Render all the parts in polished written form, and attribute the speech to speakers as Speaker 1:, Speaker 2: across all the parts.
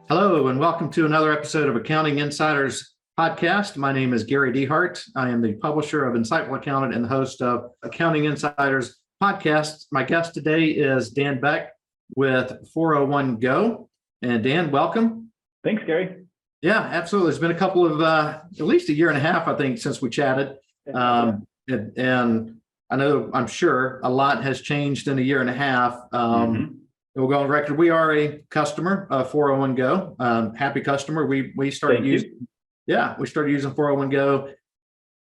Speaker 1: Hello, and welcome to another episode of Accounting Insiders podcast. My name is Gary Dehart. I am the publisher of Insightful Accountant and the host of Accounting Insiders podcast. My guest today is Dan Beck with 401 Go. And Dan, welcome.
Speaker 2: Thanks, Gary.
Speaker 1: Yeah, absolutely. It's been a couple of, at least a year and a half, I think, since we chatted. And I know, I'm sure a lot has changed in a year and a half. We'll go on record. We are a customer of 401 Go. Happy customer. We started using, we started using 401 Go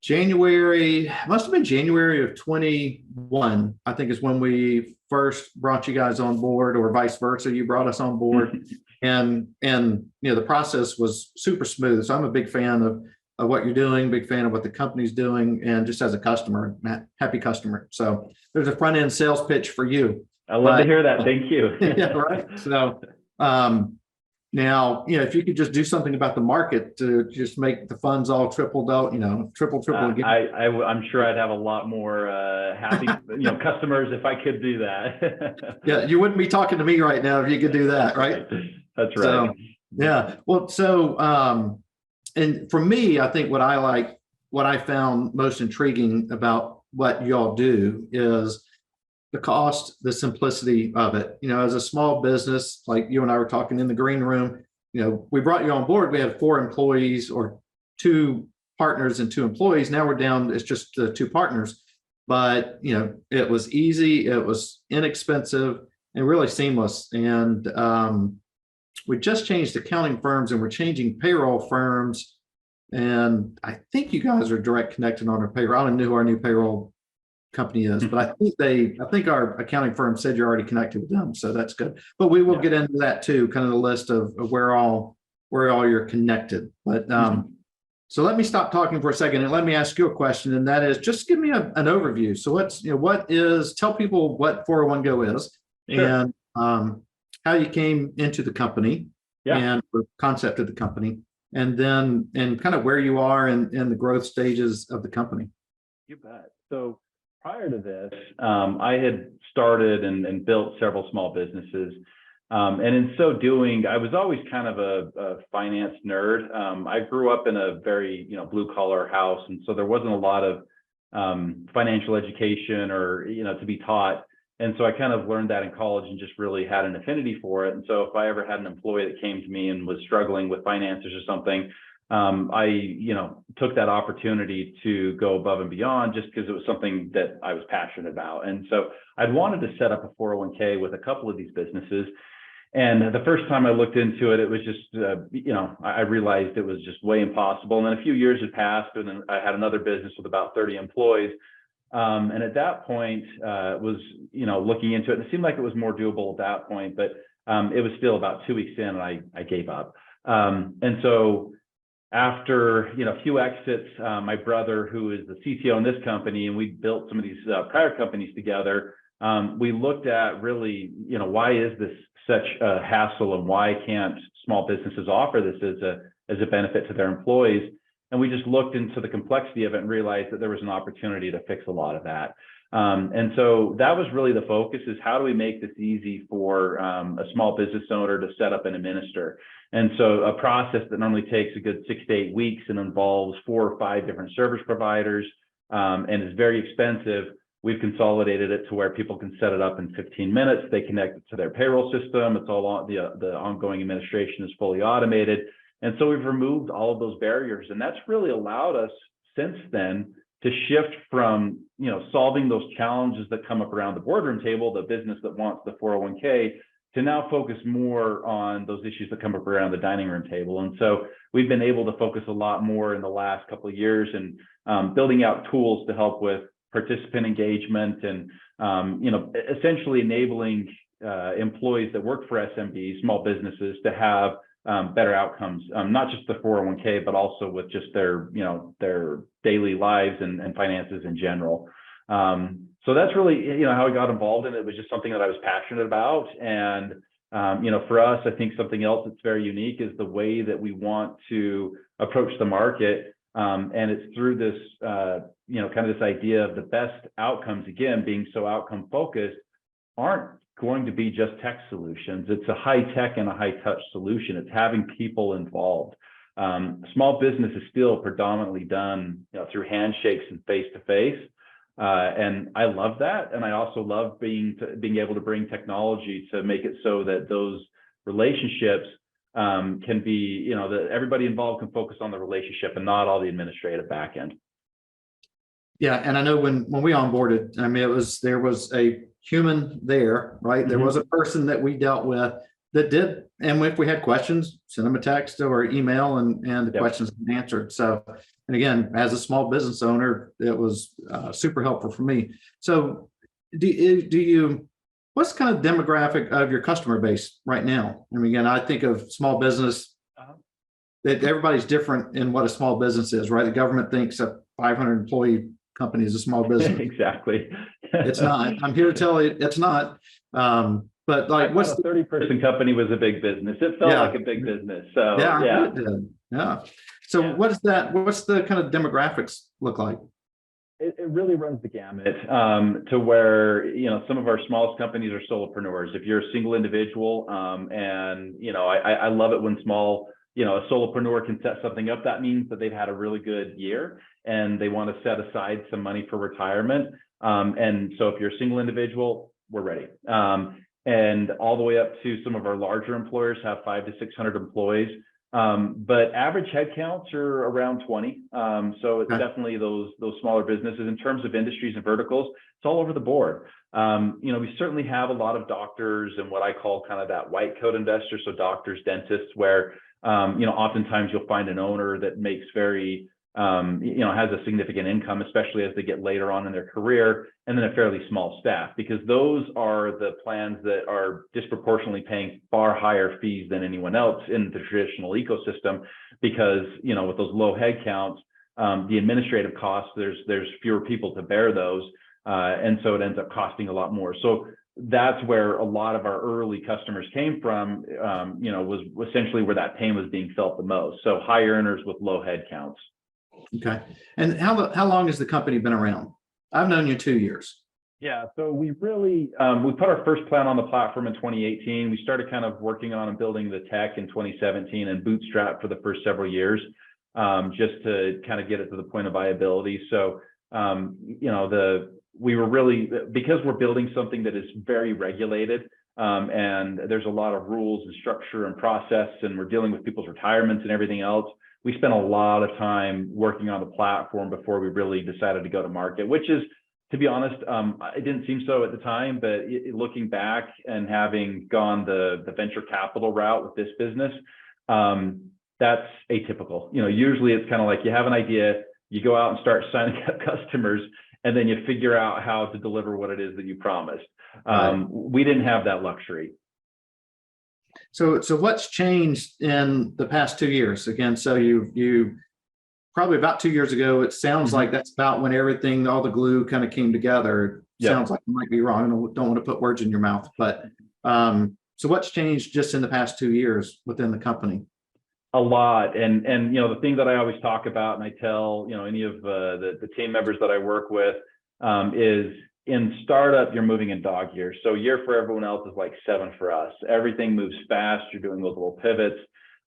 Speaker 1: January, must have been January of 21, I think is when we first brought you guys on board, or vice versa. You brought us on board. and the process was super smooth. So I'm a big fan of what you're doing, big fan of what the company's doing, and just as a customer, happy customer. So there's a front end sales pitch for you.
Speaker 2: I love to hear that. Thank you.
Speaker 1: Yeah, right. So now, if you could just do something about the market to just make the funds all triple again.
Speaker 2: I'm sure I'd have a lot more happy customers if I could do that.
Speaker 1: Yeah, you wouldn't be talking to me right now if you could do that, right?
Speaker 2: That's right.
Speaker 1: So, yeah. Well, and for me, I think what I found most intriguing about what y'all do is the cost, the simplicity of it. As a small business, like you and I were talking in the green room, we brought you on board. We had 4 employees, or 2 partners and 2 employees. Now we're down, it's just the 2 partners. But, it was easy, it was inexpensive, and really seamless. And we just changed accounting firms, and we're changing payroll firms. And I think you guys are direct connected on our payroll. I don't know who our new payroll company is, but I think our accounting firm said you're already connected with them, so that's good. But we will get into that too, kind of the list of where all you're connected. But so let me stop talking for a second and let me ask you a question, and that is, just give me an overview. So tell people what 401 Go is, and how you came into the company, and the concept of the company, and kind of where you are in the growth stages of the company.
Speaker 2: You bet. So prior to this, I had started and built several small businesses. And in so doing, I was always kind of a finance nerd. I grew up in a very, blue collar house. And so there wasn't a lot of financial education or, to be taught. And so I kind of learned that in college and just really had an affinity for it. And so if I ever had an employee that came to me and was struggling with finances or something, I took that opportunity to go above and beyond, just because it was something that I was passionate about. And so I'd wanted to set up a 401k with a couple of these businesses. And the first time I looked into it, it was just, I realized it was just way impossible. And then a few years had passed, and then I had another business with about 30 employees. And at that point, was, looking into it, and it seemed like it was more doable at that point, but it was still about 2 weeks in, and I gave up. And so after a few exits, my brother, who is the CTO in this company, and we built some of these prior companies together, we looked at really, why is this such a hassle, and why can't small businesses offer this as a benefit to their employees? And we just looked into the complexity of it and realized that there was an opportunity to fix a lot of that. And so that was really the focus, is how do we make this easy for a small business owner to set up and administer? And so a process that normally takes a good 6 to 8 weeks and involves 4 or 5 different service providers, and is very expensive, we've consolidated it to where people can set it up in 15 minutes. They connect it to their payroll system. It's all the ongoing administration is fully automated. And so we've removed all of those barriers. And that's really allowed us since then to shift from, solving those challenges that come up around the boardroom table, the business that wants the 401k, to now focus more on those issues that come up around the dining room table. And so we've been able to focus a lot more in the last couple of years, and building out tools to help with participant engagement, and, essentially enabling employees that work for SMBs, small businesses, to have better outcomes, not just the 401k, but also with just their daily lives and finances in general. So that's really, how I got involved in it. It was just something that I was passionate about. And, for us, I think something else that's very unique is the way that we want to approach the market. And it's through this, kind of this idea of the best outcomes, again, being so outcome focused, aren't going to be just tech solutions. It's a high tech and a high touch solution. It's having people involved. Small business is still predominantly done, through handshakes and face to face. And I love that. And I also love being able to bring technology to make it so that those relationships can be, that everybody involved can focus on the relationship and not all the administrative back end.
Speaker 1: Yeah, and I know when we onboarded, I mean, there was a human there, right? There was a person that we dealt with that did, and if we had questions, send them a text or email, and the questions answered. So, and again, as a small business owner, it was super helpful for me. So, do you? What's kind of demographic of your customer base right now? I mean, again, I think of small business. That everybody's different in what a small business is, right? The government thinks a 500 employee company is a small business.
Speaker 2: Exactly.
Speaker 1: It's not. I'm here to tell you it's not. But like, what's
Speaker 2: a 30-person company was a big business. It felt like a big business. So
Speaker 1: yeah, it did. Yeah. So what is that? What's the kind of demographics look like?
Speaker 2: It really runs the gamut to where, some of our smallest companies are solopreneurs. If you're a single individual, and, I love it when a solopreneur can set something up. That means that they've had a really good year and they want to set aside some money for retirement. And so if you're a single individual, we're ready. And all the way up to some of our larger employers have 500 to 600 employees. But average headcounts are around 20. So it's definitely those smaller businesses. In terms of industries and verticals, it's all over the board. We certainly have a lot of doctors and what I call kind of that white coat investor. So doctors, dentists, where, oftentimes you'll find an owner that makes has a significant income, especially as they get later on in their career, and then a fairly small staff, because those are the plans that are disproportionately paying far higher fees than anyone else in the traditional ecosystem, because, with those low head counts, the administrative costs, there's fewer people to bear those. And so it ends up costing a lot more. So that's where a lot of our early customers came from, was essentially where that pain was being felt the most. So high earners with low head counts.
Speaker 1: Okay. And how long has the company been around? I've known you 2 years.
Speaker 2: Yeah. So we really, we put our first plan on the platform in 2018. We started kind of working on and building the tech in 2017 and bootstrap for the first several years, just to kind of get it to the point of viability. So, we were really, because we're building something that is very regulated, and there's a lot of rules and structure and process, and we're dealing with people's retirements and everything else. We spent a lot of time working on the platform before we really decided to go to market, which is, to be honest, it didn't seem so at the time, but looking back and having gone the venture capital route with this business, that's atypical. Usually it's kind of like you have an idea, you go out and start signing up customers, and then you figure out how to deliver what it is that you promised. We didn't have that luxury.
Speaker 1: So what's changed in the past 2 years? Again, so you probably about 2 years ago, it sounds like that's about when everything, all the glue kind of came together. Sounds like I might be wrong. I don't want to put words in your mouth, but so what's changed just in the past 2 years within the company?
Speaker 2: A lot. And the thing that I always talk about, and I tell, any of the team members that I work with, is in startup, you're moving in dog years. So a year for everyone else is like 7 for us. Everything moves fast. You're doing those little pivots.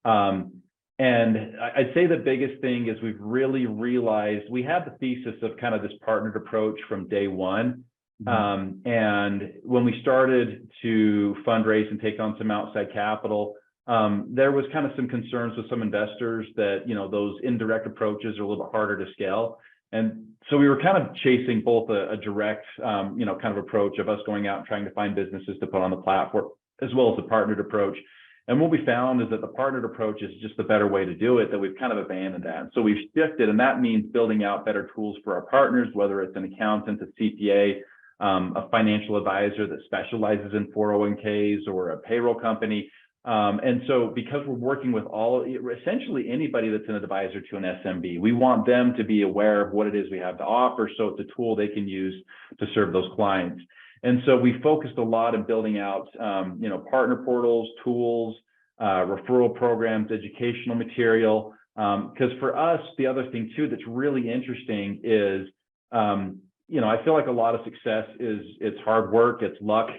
Speaker 2: And I'd say the biggest thing is we've really realized we had the thesis of kind of this partnered approach from day one. And when we started to fundraise and take on some outside capital, there was kind of some concerns with some investors that, those indirect approaches are a little bit harder to scale. And so we were kind of chasing both a direct, kind of approach of us going out and trying to find businesses to put on the platform, as well as the partnered approach. And what we found is that the partnered approach is just the better way to do it, that we've kind of abandoned that. So we've shifted, and that means building out better tools for our partners, whether it's an accountant, a CPA, a financial advisor that specializes in 401ks, or a payroll company. And so because we're working with essentially anybody that's an advisor to an SMB, we want them to be aware of what it is we have to offer, so it's a tool they can use to serve those clients. And so we focused a lot in building out, partner portals, tools, referral programs, educational material. Because for us, the other thing too that's really interesting is, I feel like a lot of success it's hard work, it's luck.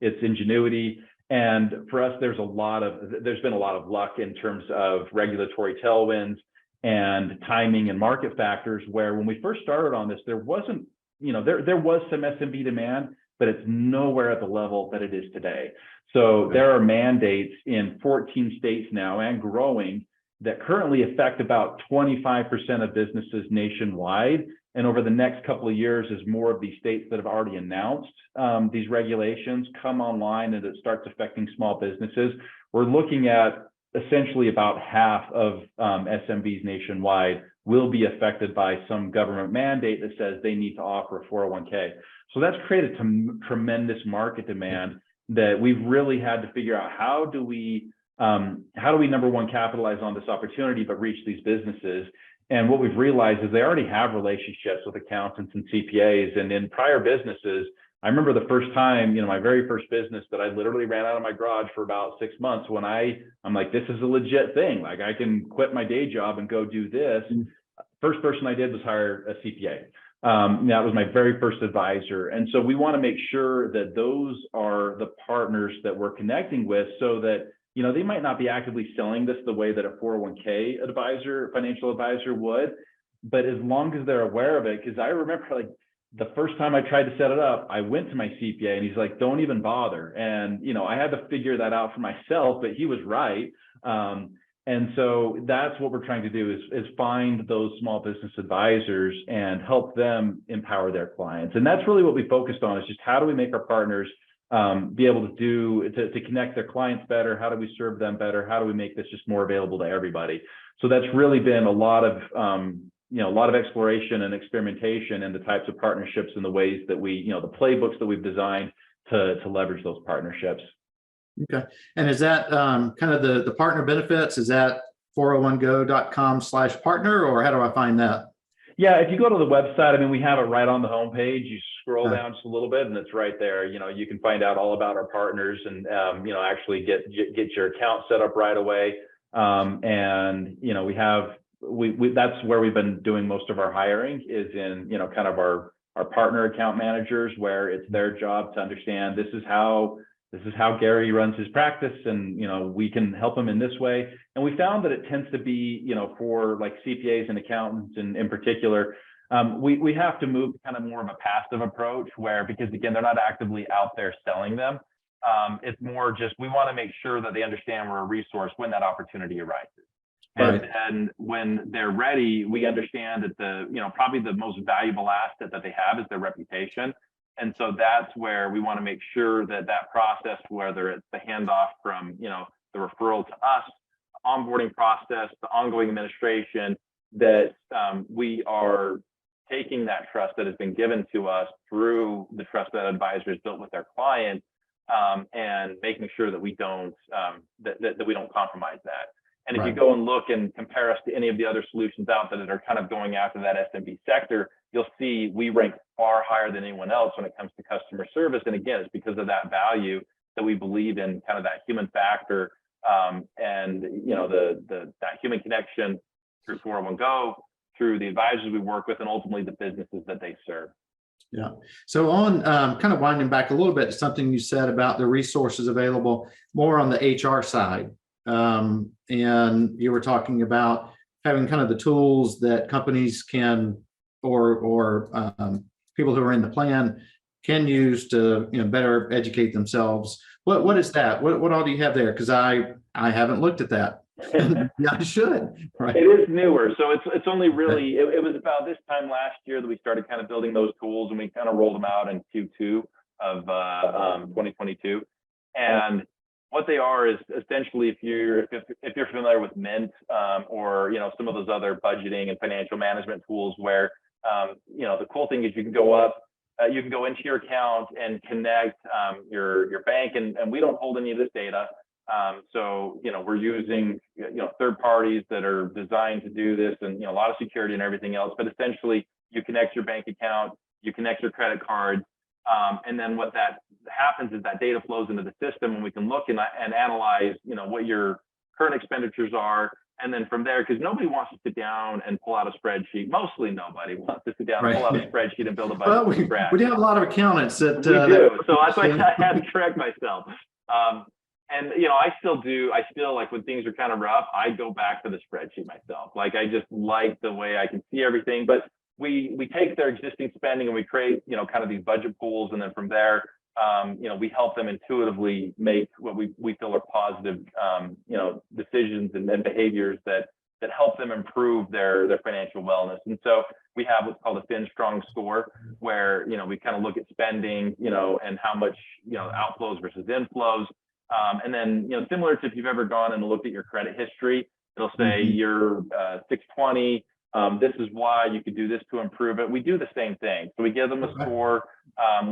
Speaker 2: it's ingenuity. And for us, there's been a lot of luck in terms of regulatory tailwinds and timing and market factors, where when we first started on this, there wasn't, there was some SMB demand, but it's nowhere at the level that it is today. So there are mandates in 14 states now and growing that currently affect about 25% of businesses nationwide. And over the next couple of years, as more of these states that have already announced these regulations come online and it starts affecting small businesses, we're looking at essentially about half of SMBs nationwide will be affected by some government mandate that says they need to offer a 401k. So that's created tremendous market demand that we've really had to figure out how do we number one, capitalize on this opportunity, but reach these businesses. And what we've realized is they already have relationships with accountants and CPAs. And in prior businesses, I remember the first time, my very first business that I literally ran out of my garage for about 6 months when I'm like, this is a legit thing. Like, I can quit my day job and go do this. First person I did was hire a CPA. That was my very first advisor. And so we want to make sure that those are the partners that we're connecting with, so that they might not be actively selling this the way that a 401k advisor, financial advisor would, but as long as they're aware of it. Because I remember, like, the first time I tried to set it up, I went to my CPA and he's like, don't even bother. And, I had to figure that out for myself, but he was right. And so that's what we're trying to do is find those small business advisors and help them empower their clients. And that's really what we focused on, is just how do we make our partners be able to connect their clients better? How do we serve them better? How do we make this just more available to everybody? So that's really been a lot of exploration and experimentation in the types of partnerships and the ways that we, the playbooks that we've designed to leverage those partnerships.
Speaker 1: Okay. And is that kind of the partner benefits? Is that 401go.com/partner, or how do I find that?
Speaker 2: Yeah, if you go to the website, we have it right on the homepage. You scroll down just a little bit and it's right there. You can find out all about our partners and, actually get your account set up right away. And, that's where we've been doing most of our hiring, is in, kind of our partner account managers, where it's their job to understand this is how Gary runs his practice, and we can help him in this way. And we found that it tends to be, for like CPAs and accountants in particular, we have to move kind of more of a passive approach, because again, they're not actively out there selling them. It's more just, we want to make sure that they understand we're a resource when that opportunity arises.
Speaker 1: Right.
Speaker 2: And when they're ready, we understand that probably the most valuable asset that they have is their reputation. And so that's where we want to make sure that process, whether it's the handoff from, the referral to us, onboarding process, the ongoing administration, that we are taking that trust that has been given to us through the trust that advisors built with their clients, and making sure that we don't that we don't compromise that. And if you go and look and compare us to any of the other solutions out there that are kind of going after that SMB sector, you'll see we rank far higher than anyone else when it comes to customer service. And again, it's because of that value that we believe in, kind of that human factor, and that human connection through 401go, through the advisors we work with, and ultimately the businesses that they serve.
Speaker 1: Yeah. So on kind of winding back a little bit to something you said about the resources available more on the HR side. And you were talking about having kind of the tools that companies can, or people who are in the plan can use to better educate themselves. What is that? What all do you have there? Because I haven't looked at that. Yeah, I should. Right.
Speaker 2: It is newer, so it's only really it was about this time last year that we started kind of building those tools, and we kind of rolled them out in Q2 of 2022. And what they are is essentially, if you're familiar with Mint, or some of those other budgeting and financial management tools, where the cool thing is you can go into your account and connect your bank, and we don't hold any of this data. So we're using third parties that are designed to do this, and a lot of security and everything else. But essentially, you connect your bank account, you connect your credit cards, and then what that happens is that data flows into the system, and we can look and analyze what your current expenditures are, And then from there, because nobody wants to sit down and pull out a spreadsheet. Mostly nobody wants to sit down and
Speaker 1: Right.
Speaker 2: pull out a spreadsheet and build a budget
Speaker 1: Well,
Speaker 2: from scratch.
Speaker 1: we do have a lot of accountants that.
Speaker 2: We do. So that's why I had to correct myself. And I still like when things are kind of rough, I go back to the spreadsheet myself. Like I just like the way I can see everything. But we take their existing spending and we create, kind of these budget pools. And then from there, we help them intuitively make what we feel are positive, decisions and behaviors that help them improve their financial wellness. And so we have what's called a Fin Strong score, where we kind of look at spending, and how much outflows versus inflows. And then similar to if you've ever gone and looked at your credit history, it'll say you're 620. This is why you could do this to improve it. We do the same thing. So we give them a score.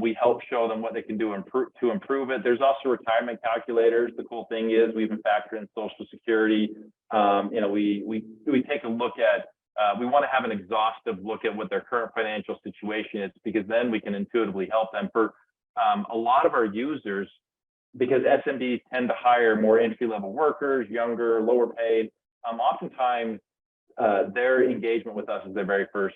Speaker 2: We help show them what they can do to improve it. There's also retirement calculators. The cool thing is we even factor in Social Security. We take a look at, we want to have an exhaustive look at what their current financial situation is, because then we can intuitively help them. For a lot of our users, because SMBs tend to hire more entry-level workers, younger, lower paid, oftentimes their engagement with us is their very first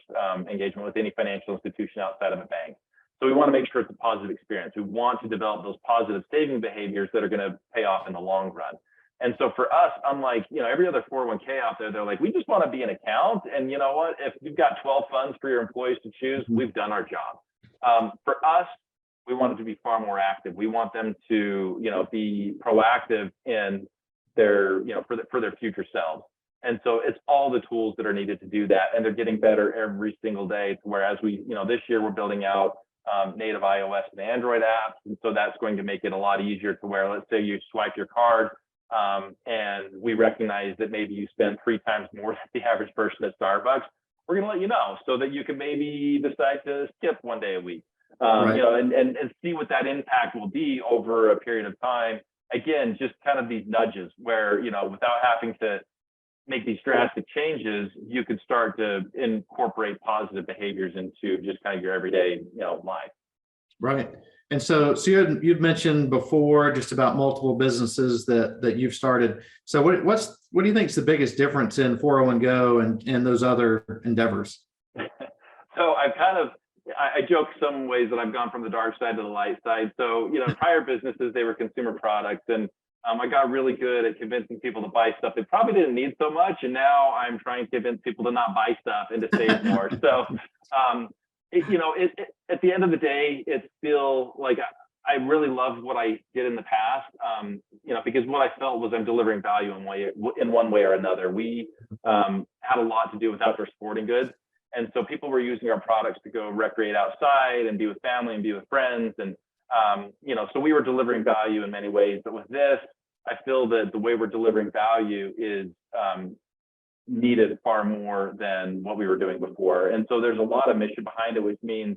Speaker 2: engagement with any financial institution outside of a bank. So we want to make sure it's a positive experience. We want to develop those positive saving behaviors that are going to pay off in the long run. And so for us, unlike every other 401k out there, they're like, we just want to be an account. And you know what? If you've got 12 funds for your employees to choose, we've done our job. For us, we want it to be far more active. We want them to be proactive in their for their future selves. And so it's all the tools that are needed to do that. And they're getting better every single day. Whereas this year we're building out native iOS and Android apps. And so that's going to make it a lot easier to where, let's say you swipe your card and we recognize that maybe you spend 3 times more than the average person at Starbucks. We're going to let you know so that you can maybe decide to skip one day a week, and see what that impact will be over a period of time. Again, just kind of these nudges where, without having to make these drastic changes, you could start to incorporate positive behaviors into just kind of your everyday, life.
Speaker 1: Right. And so you'd mentioned before just about multiple businesses that you've started. So what do you think is the biggest difference in 401go and those other endeavors?
Speaker 2: So I joke some ways that I've gone from the dark side to the light side. So, prior businesses, they were consumer products, and I got really good at convincing people to buy stuff they probably didn't need so much. And now I'm trying to convince people to not buy stuff and to save more. So, at the end of the day, it's still like I really loved what I did in the past, because what I felt was I'm delivering value in one way or another. We had a lot to do with outdoor sporting goods. And so people were using our products to go recreate outside and be with family and be with friends. And, so we were delivering value in many ways. But with this, I feel that the way we're delivering value is needed far more than what we were doing before. And so there's a lot of mission behind it, which means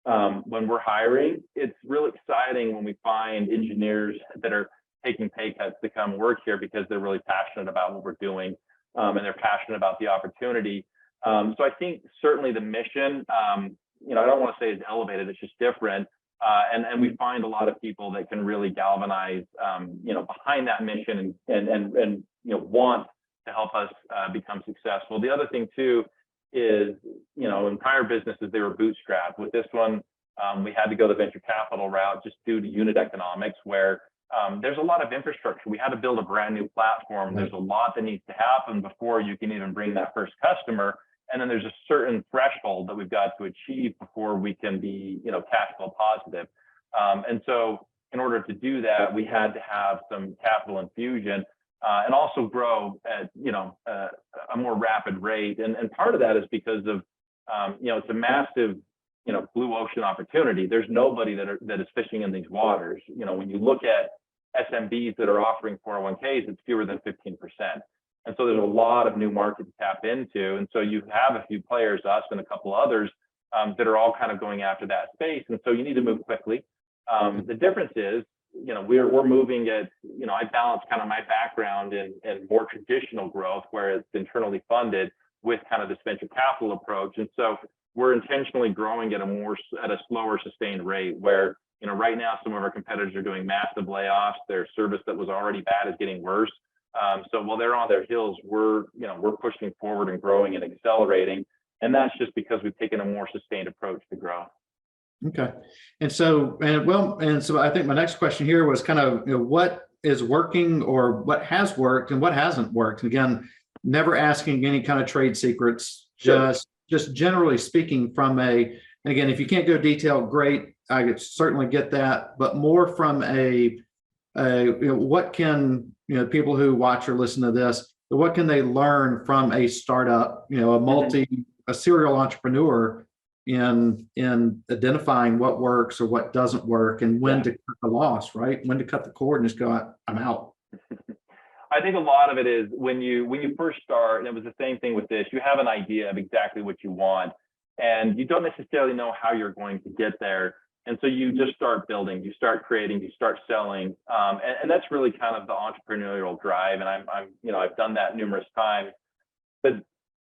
Speaker 2: when we're hiring, it's really exciting when we find engineers that are taking pay cuts to come work here because they're really passionate about what we're doing and they're passionate about the opportunity. So I think certainly the mission, I don't want to say it's elevated, it's just different. And we find a lot of people that can really galvanize, behind that mission and want to help us become successful. The other thing too is, in prior businesses, they were bootstrapped. With this one, we had to go the venture capital route just due to unit economics, where there's a lot of infrastructure. We had to build a brand new platform. There's a lot that needs to happen before you can even bring that first customer. And then there's a certain threshold that we've got to achieve before we can be, cash flow positive. And so in order to do that, we had to have some capital infusion and also grow at, a more rapid rate. And part of that is because of, it's a massive, blue ocean opportunity. There's nobody that is fishing in these waters. When you look at SMBs that are offering 401ks, it's fewer than 15%. And so there's a lot of new market to tap into. And so you have a few players, us and a couple others, that are all kind of going after that space. And so you need to move quickly. The difference is, we're moving at, I balance kind of my background in more traditional growth where it's internally funded with kind of this venture capital approach. And so we're intentionally growing at a slower sustained rate where, right now some of our competitors are doing massive layoffs. Their service that was already bad is getting worse. So while they're on their heels, we're pushing forward and growing and accelerating. And that's just because we've taken a more sustained approach to grow.
Speaker 1: Okay. And so I think my next question here was kind of, what is working or what has worked and what hasn't worked. And again, never asking any kind of trade secrets,
Speaker 2: Sure.
Speaker 1: just generally speaking and again, if you can't go detailed, great. I could certainly get that, but more from what can, people who watch or listen to this, what can they learn from a startup, a serial entrepreneur in identifying what works or what doesn't work and when to cut the loss, right? When to cut the cord and just go, I'm out.
Speaker 2: I think a lot of it is when you first start, and it was the same thing with this, you have an idea of exactly what you want, and you don't necessarily know how you're going to get there. And so you just start building, you start creating, you start selling. And that's really kind of the entrepreneurial drive. And I've done that numerous times, but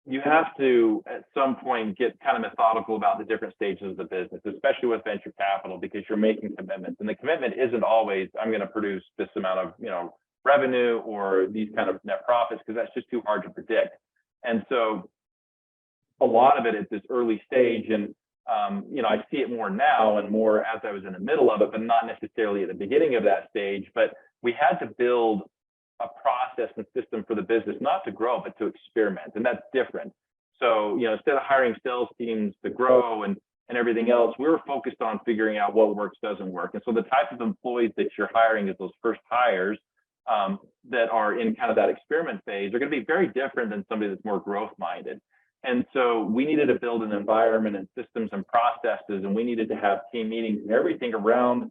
Speaker 2: you have to, at some point, get kind of methodical about the different stages of the business, especially with venture capital, because you're making commitments. And the commitment isn't always, I'm going to produce this amount of, revenue or these kind of net profits, because that's just too hard to predict. And so a lot of it at this early stage, and I see it more now and more as I was in the middle of it, but not necessarily at the beginning of that stage. But we had to build a process and system for the business, not to grow, but to experiment. And that's different. So, instead of hiring sales teams to grow and everything else, we were focused on figuring out what works, doesn't work. And so the type of employees that you're hiring as those first hires that are in kind of that experiment phase are going to be very different than somebody that's more growth minded. And so we needed to build an environment and systems and processes, and we needed to have team meetings and everything around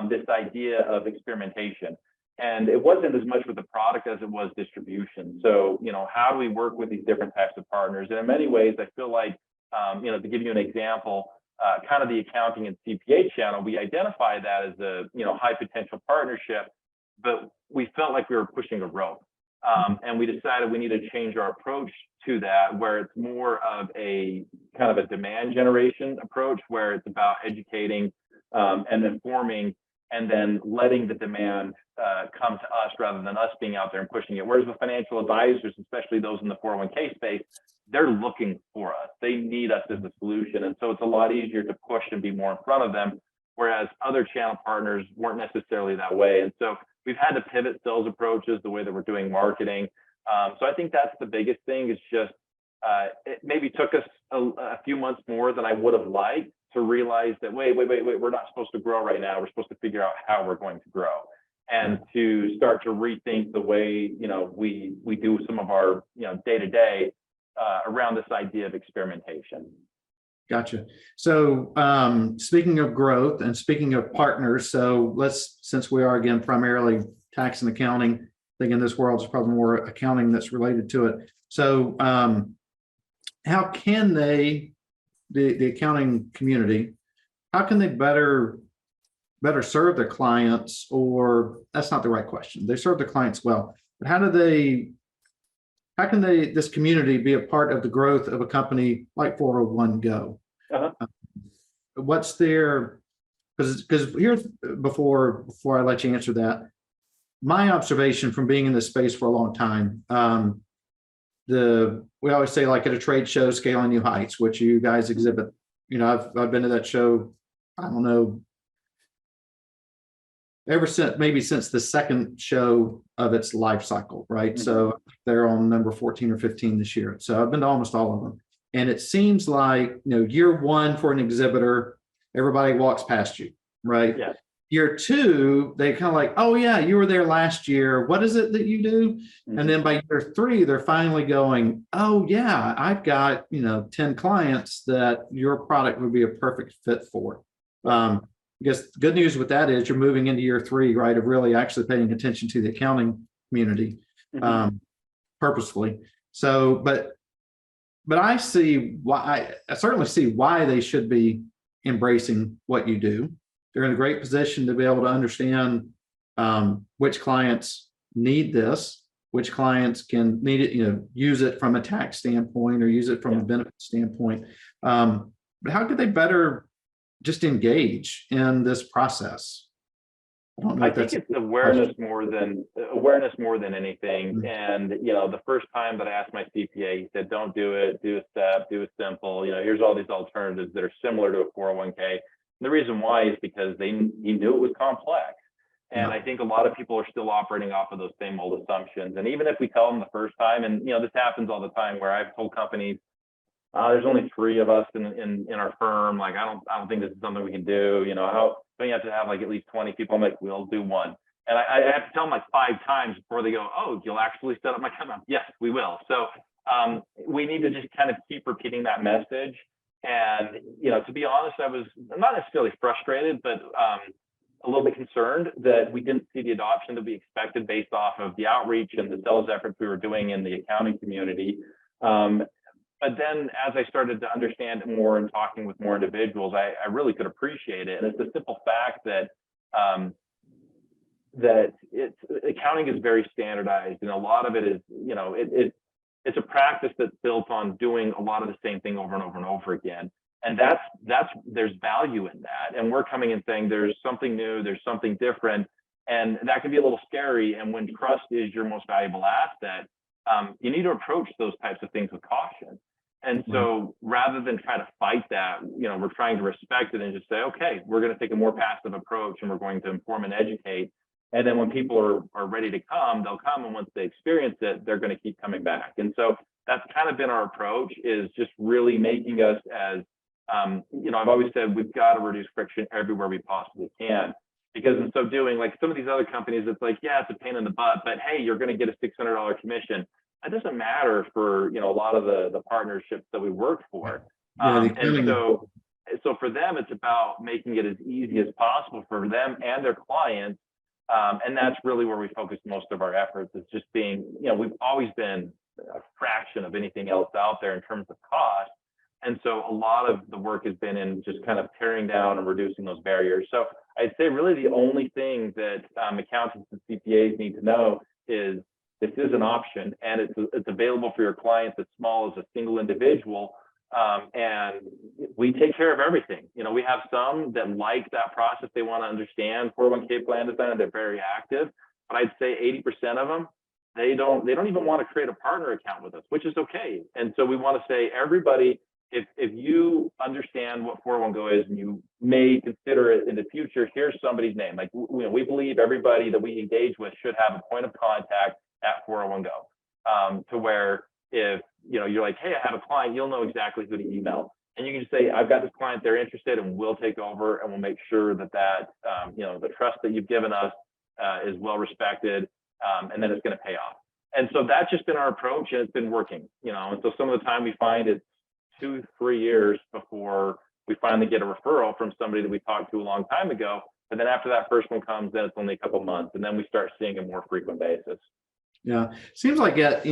Speaker 2: this idea of experimentation. And it wasn't as much with the product as it was distribution. So, how do we work with these different types of partners? And in many ways, I feel like, to give you an example, kind of the accounting and CPA channel, we identify that as a, high potential partnership, but we felt like we were pushing a rope. And we decided we need to change our approach to that, where it's more of a kind of a demand generation approach, where it's about educating and informing, and then letting the demand come to us rather than us being out there and pushing it. Whereas with financial advisors, especially those in the 401k space, they're looking for us. They need us as a solution. And so it's a lot easier to push and be more in front of them, whereas other channel partners weren't necessarily that way. And so we've had to pivot sales approaches, the way that we're doing marketing. So I think that's the biggest thing, is just it maybe took us a few months more than I would have liked to realize that, wait, we're not supposed to grow right now. We're supposed to figure out how we're going to grow, and to start to rethink the way, we do some of our, day to day around this idea of experimentation.
Speaker 1: Gotcha. So speaking of growth and speaking of partners, so since we are again primarily tax and accounting, I think in this world there's probably more accounting that's related to it. So how can the accounting community, how can they better serve their clients? Or that's not the right question. They serve their clients well, but how can this community be a part of the growth of a company like 401 Go? What's their, because here's, before I let you answer that, my observation from being in this space for a long time, we always say, like at a trade show, scaling new heights, which you guys exhibit. I've been to that show, I don't know, since the second show of its life cycle, right? Mm-hmm. So they're on number 14 or 15 this year. So I've been to almost all of them. And it seems like, year one for an exhibitor, everybody walks past you, right?
Speaker 2: Yeah.
Speaker 1: Year two, they kind of like, oh yeah, you were there last year. What is it that you do? Mm-hmm. And then by year three, they're finally going, oh yeah, I've got, 10 clients that your product would be a perfect fit for. I guess the good news with that is you're moving into year three, right, of really actually paying attention to the accounting community, mm-hmm. Purposefully. So, but I see why, I certainly see why they should be embracing what you do. They're in a great position to be able to understand which clients need this, which clients can need it, use it from a tax standpoint or use it from a benefit standpoint. But how could they better just engage in this process? I don't know
Speaker 2: I
Speaker 1: if
Speaker 2: think
Speaker 1: that's a
Speaker 2: it's
Speaker 1: question.
Speaker 2: awareness more than anything.
Speaker 1: Mm.
Speaker 2: And the first time that I asked my CPA, he said, "Don't do it. Do a step. Do a simple. Here's all these alternatives that are similar to a 401k." And the reason why is because he knew it was complex. And
Speaker 1: Yeah.
Speaker 2: I think a lot of people are still operating off of those same old assumptions. And even if we tell them the first time, and this happens all the time, where I've told companies, there's only 3 of us in our firm. Like, I don't think this is something we can do. How don't you have to have like at least 20 people? I'm like, we'll do one. And I have to tell them like 5 times before they go, "Oh, you'll actually set up my account?" Yes, we will. So we need to just kind of keep repeating that message. And to be honest, I was not necessarily frustrated, but a little bit concerned that we didn't see the adoption that we expected based off of the outreach and the sales efforts we were doing in the accounting community. But then as I started to understand it more and talking with more individuals, I really could appreciate it. And it's the simple fact that accounting is very standardized, and a lot of it is, it's a practice that's built on doing a lot of the same thing over and over and over again. And there's value in that. And we're coming in saying there's something new, there's something different, and that can be a little scary. And when trust is your most valuable asset, you need to approach those types of things with caution. And so rather than try to fight that, we're trying to respect it and just say, okay, we're going to take a more passive approach, and we're going to inform and educate. And then when people are ready to come, they'll come. And once they experience it, they're going to keep coming back. And so that's kind of been our approach, is just really making us as, I've always said we've got to reduce friction everywhere we possibly can. Because in so doing, like some of these other companies, it's like, yeah, it's a pain in the butt, but hey, you're going to get a $600 commission. That doesn't matter for a lot of the partnerships that we work for.
Speaker 1: Yeah,
Speaker 2: And so for them, it's about making it as easy as possible for them and their clients. And that's really where we focus most of our efforts, is just being, we've always been a fraction of anything else out there in terms of cost. And so a lot of the work has been in just kind of tearing down and reducing those barriers. So I'd say really the only thing that accountants and CPAs need to know is this is an option, and it's available for your clients as small as a single individual. And we take care of everything. We have some that like that process. They want to understand 401k plan design, and they're very active. But I'd say 80% of them, they don't even want to create a partner account with us, which is okay. And so we want to say, everybody, if you understand what 401go is and you may consider it in the future, here's somebody's name. Like, we believe everybody that we engage with should have a point of contact at 401go, to where if you're like, hey, I have a client, you'll know exactly who to email. And you can just say, I've got this client, they're interested, and we'll take over, and we'll make sure that the trust that you've given us is well respected, and then it's going to pay off. And so that's just been our approach, and it's been working. And so some of the time we find it's 2-3 years before we finally get a referral from somebody that we talked to a long time ago. And then after that first one comes, then it's only a couple months, and then we start seeing a more frequent basis.
Speaker 1: Yeah, seems like it,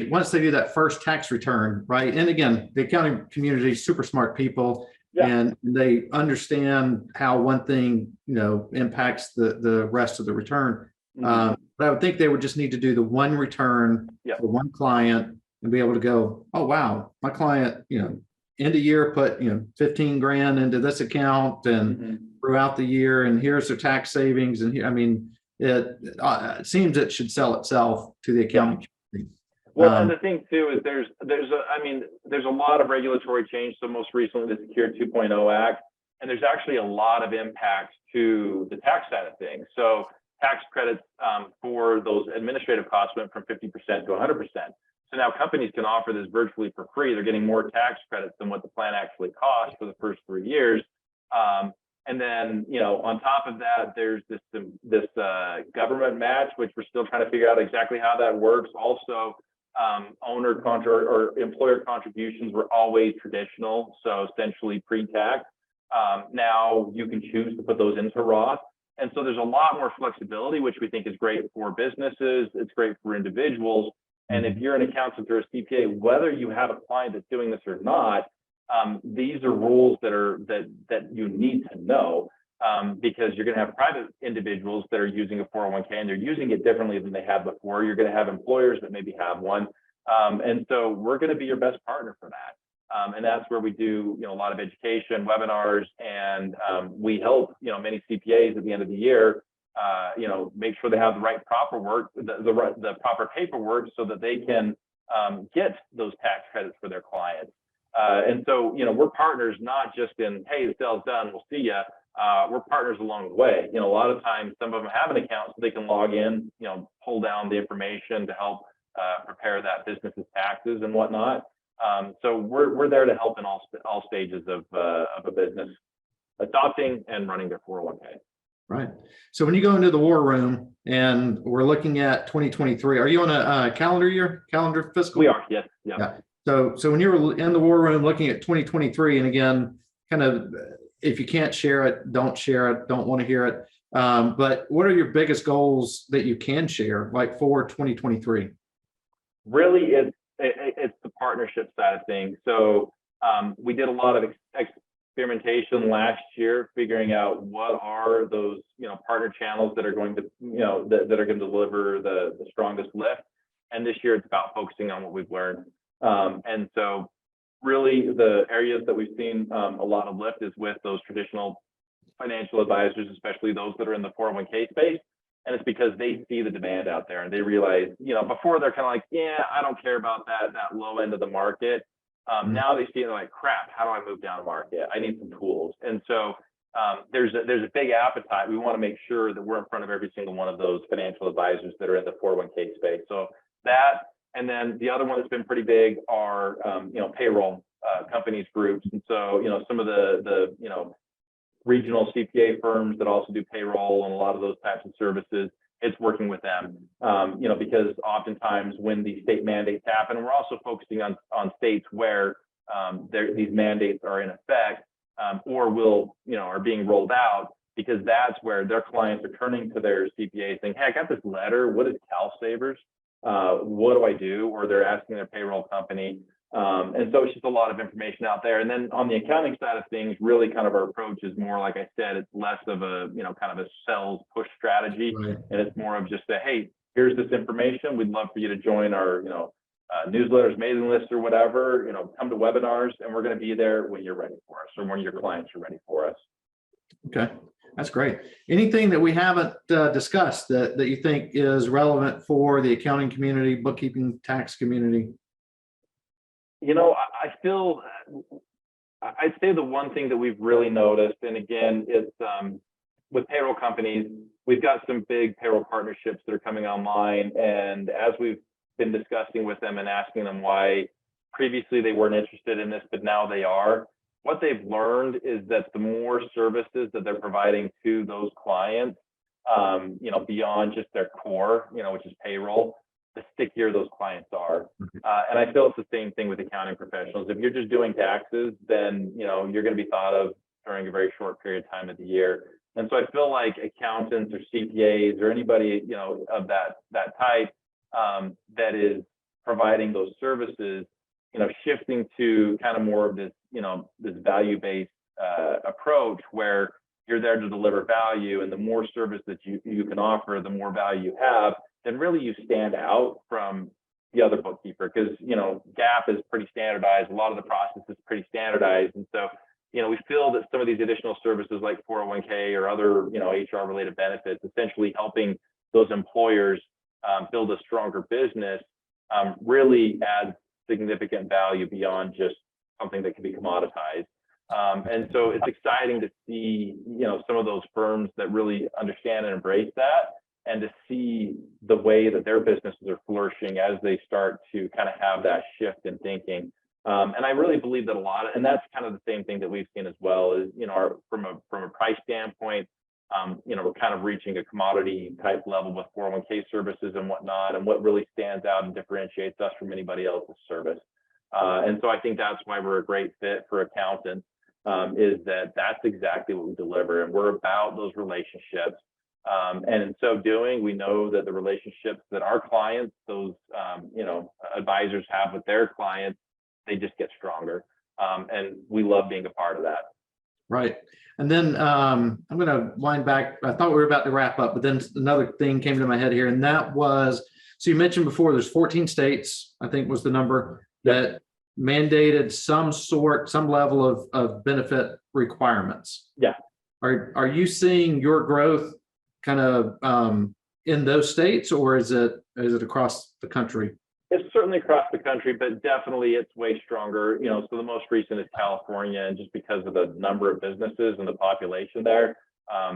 Speaker 1: once they do that first tax return, right? And again, the accounting community is super smart people, and they understand how one thing, impacts the rest of the return. But I would think they would just need to do the one return for one client and be able to go, oh, wow, my client, end of year put, 15 grand into this account and throughout the year, and here's their tax savings. And it seems it should sell itself to the accounting community.
Speaker 2: Well, and the thing too is there's a lot of regulatory change. So most recently, the Secure 2.0 Act, and there's actually a lot of impacts to the tax side of things. So tax credits for those administrative costs went from 50% to 100%. So now companies can offer this virtually for free. They're getting more tax credits than what the plan actually costs for the first 3 years. And then, on top of that, there's this government match, which we're still trying to figure out exactly how that works. Also, employer contributions were always traditional, so essentially pre-tax. Now you can choose to put those into Roth. And so there's a lot more flexibility, which we think is great for businesses. It's great for individuals. And if you're an accountant or a CPA, whether you have a client that's doing this or not, these are rules that you need to know, because you're going to have private individuals that are using a 401k, and they're using it differently than they have before. You're going to have employers that maybe have one. And so we're going to be your best partner for that. And that's where we do, a lot of education, webinars, and we help, many CPAs at the end of the year make sure they have the right proper work, the proper paperwork so that they can get those tax credits for their clients. And so, we're partners, not just in, hey, the sale's done, we'll see ya. We're partners along the way. A lot of times some of them have an account so they can log in, pull down the information to help prepare that business's taxes and whatnot. So we're there to help in all stages of a business adopting and running their 401k.
Speaker 1: Right. So when you go into the war room and we're looking at 2023, are you on a calendar fiscal?
Speaker 2: We are, yes. Yeah.
Speaker 1: So when you're in the war room looking at 2023, and again, kind of, if you can't share it, don't share it, don't want to hear it. But what are your biggest goals that you can share, like for 2023?
Speaker 2: Really, it's the partnership side of things. So we did a lot of experimentation last year, figuring out what are those partner channels that are going to that are going to deliver the strongest lift. And this year, it's about focusing on what we've learned. And so, really, the areas that we've seen a lot of lift is with those traditional financial advisors, especially those that are in the 401k space. And it's because they see the demand out there and they realize, before they're kind of like, yeah, I don't care about that low end of the market. Now they see it like, crap, how do I move down market? I need some tools. And so there's a big appetite. We want to make sure that we're in front of every single one of those financial advisors that are in the 401k space. So that, and then the other one that's been pretty big are, payroll companies, groups. And so, some of the regional CPA firms that also do payroll and a lot of those types of services, it's working with them, because oftentimes when these state mandates happen, we're also focusing on states where these mandates are in effect or are being rolled out, because that's where their clients are turning to their CPA saying, hey, I got this letter. What is CalSavers? What do I do? Or they're asking their payroll company. And so it's just a lot of information out there. And then on the accounting side of things, really kind of our approach is more, like I said, it's less of a, kind of a sales push strategy. Right. And it's more of just a, hey, here's this information. We'd love for you to join our, newsletters, mailing list or whatever, come to webinars, and we're going to be there when you're ready for us or when your clients are ready for us.
Speaker 1: Okay. That's great. Anything that we haven't discussed that you think is relevant for the accounting community, bookkeeping, tax community?
Speaker 2: I'd say the one thing that we've really noticed, and again, it's with payroll companies, we've got some big payroll partnerships that are coming online. And as we've been discussing with them and asking them why previously they weren't interested in this, but now they are, what they've learned is that the more services that they're providing to those clients, beyond just their core, which is payroll, the stickier those clients are. And I feel it's the same thing with accounting professionals. If you're just doing taxes, then, you're going to be thought of during a very short period of time of the year. And so I feel like accountants or CPAs or anybody, of that type that is providing those services, shifting to kind of more of this, this value-based approach where you're there to deliver value, and the more service that you can offer, the more value you have, then really you stand out from the other bookkeeper, because, GAAP is pretty standardized. A lot of the process is pretty standardized. And so, we feel that some of these additional services like 401k or other, HR related benefits, essentially helping those employers build a stronger business, really adds significant value beyond just something that can be commoditized. And so it's exciting to see, some of those firms that really understand and embrace that, and to see the way that their businesses are flourishing as they start to kind of have that shift in thinking. And I really believe that and that's kind of the same thing that we've seen as well, is, from a price standpoint, we're kind of reaching a commodity type level with 401k services and whatnot, and what really stands out and differentiates us from anybody else's service. And so I think that's why we're a great fit for accountants, is that's exactly what we deliver. And we're about those relationships. And in so doing, we know that the relationships that our clients, those, advisors have with their clients, they just get stronger. And we love being a part of that.
Speaker 1: Right. And then I'm going to wind back. I thought we were about to wrap up, but then another thing came to my head here. And that was, so you mentioned before, there's 14 states, I think was the number, that mandated some level of benefit requirements.
Speaker 2: Yeah.
Speaker 1: Are you seeing your growth kind of in those states, or is it across the country?
Speaker 2: It's certainly across the country, but definitely it's way stronger. So the most recent is California, and just because of the number of businesses and the population there,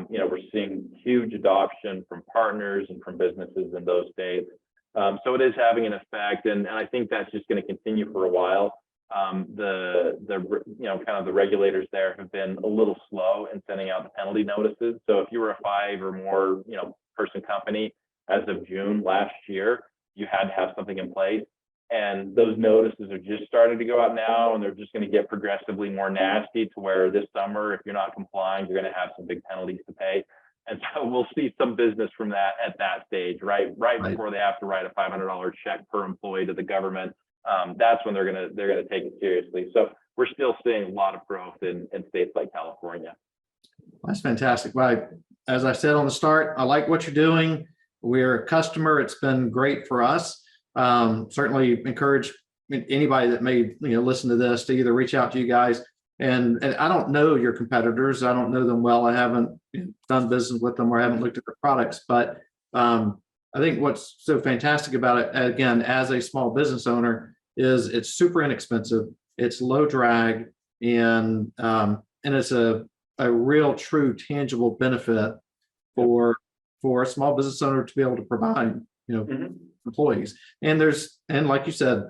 Speaker 2: we're seeing huge adoption from partners and from businesses in those states. So it is having an effect, and I think that's just going to continue for a while. The kind of the regulators there have been a little slow in sending out the penalty notices. So if you were a 5 or more person company as of June last year, you had to have something in place, and those notices are just starting to go out now, and they're just going to get progressively more nasty to where this summer, if you're not complying, you're going to have some big penalties to pay. And so we'll see some business from that at that stage, right before they have to write a $500 check per employee to the government. That's when they're gonna take it seriously. So we're still seeing a lot of growth in states like California.
Speaker 1: That's fantastic. Well, as I said on the start, I like what you're doing. We're a customer. It's been great for us. Certainly encourage anybody that may listen to this to either reach out to you guys. And I don't know your competitors. I don't know them well. I haven't done business with them or haven't looked at their products. But I think what's so fantastic about it, again, as a small business owner, is it's super inexpensive. It's low drag, and it's a real, true, tangible benefit for a small business owner to be able to provide employees. And like you said,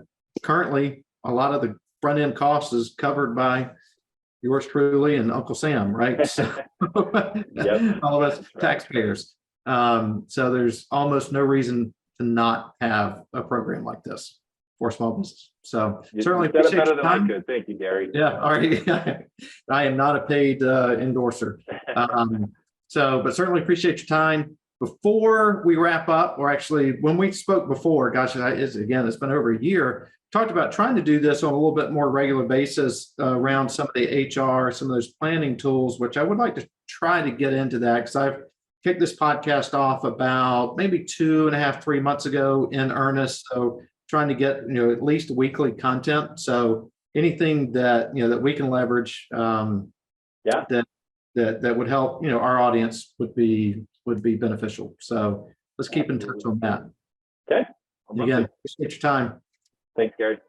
Speaker 1: currently a lot of the front end cost is covered by yours truly and Uncle Sam, right? So
Speaker 2: Yep.
Speaker 1: all of us taxpayers. So there's almost no reason to not have a program like this for small business. So certainly appreciate
Speaker 2: better
Speaker 1: your
Speaker 2: than
Speaker 1: time.
Speaker 2: I could. Thank you, Gary.
Speaker 1: Yeah, all right. I am not a paid endorser. But certainly appreciate your time. Before we wrap up, or actually when we spoke before, gosh, it's been over a year, talked about trying to do this on a little bit more regular basis around some of the HR, some of those planning tools, which I would like to try to get into that, because I've kicked this podcast off about maybe 2.5, 3 months ago in earnest. So trying to get, at least weekly content. So anything that, that we can leverage that would help, our audience would be beneficial. So let's keep in touch on that.
Speaker 2: Okay.
Speaker 1: Again, appreciate your time.
Speaker 2: Thanks, Gary.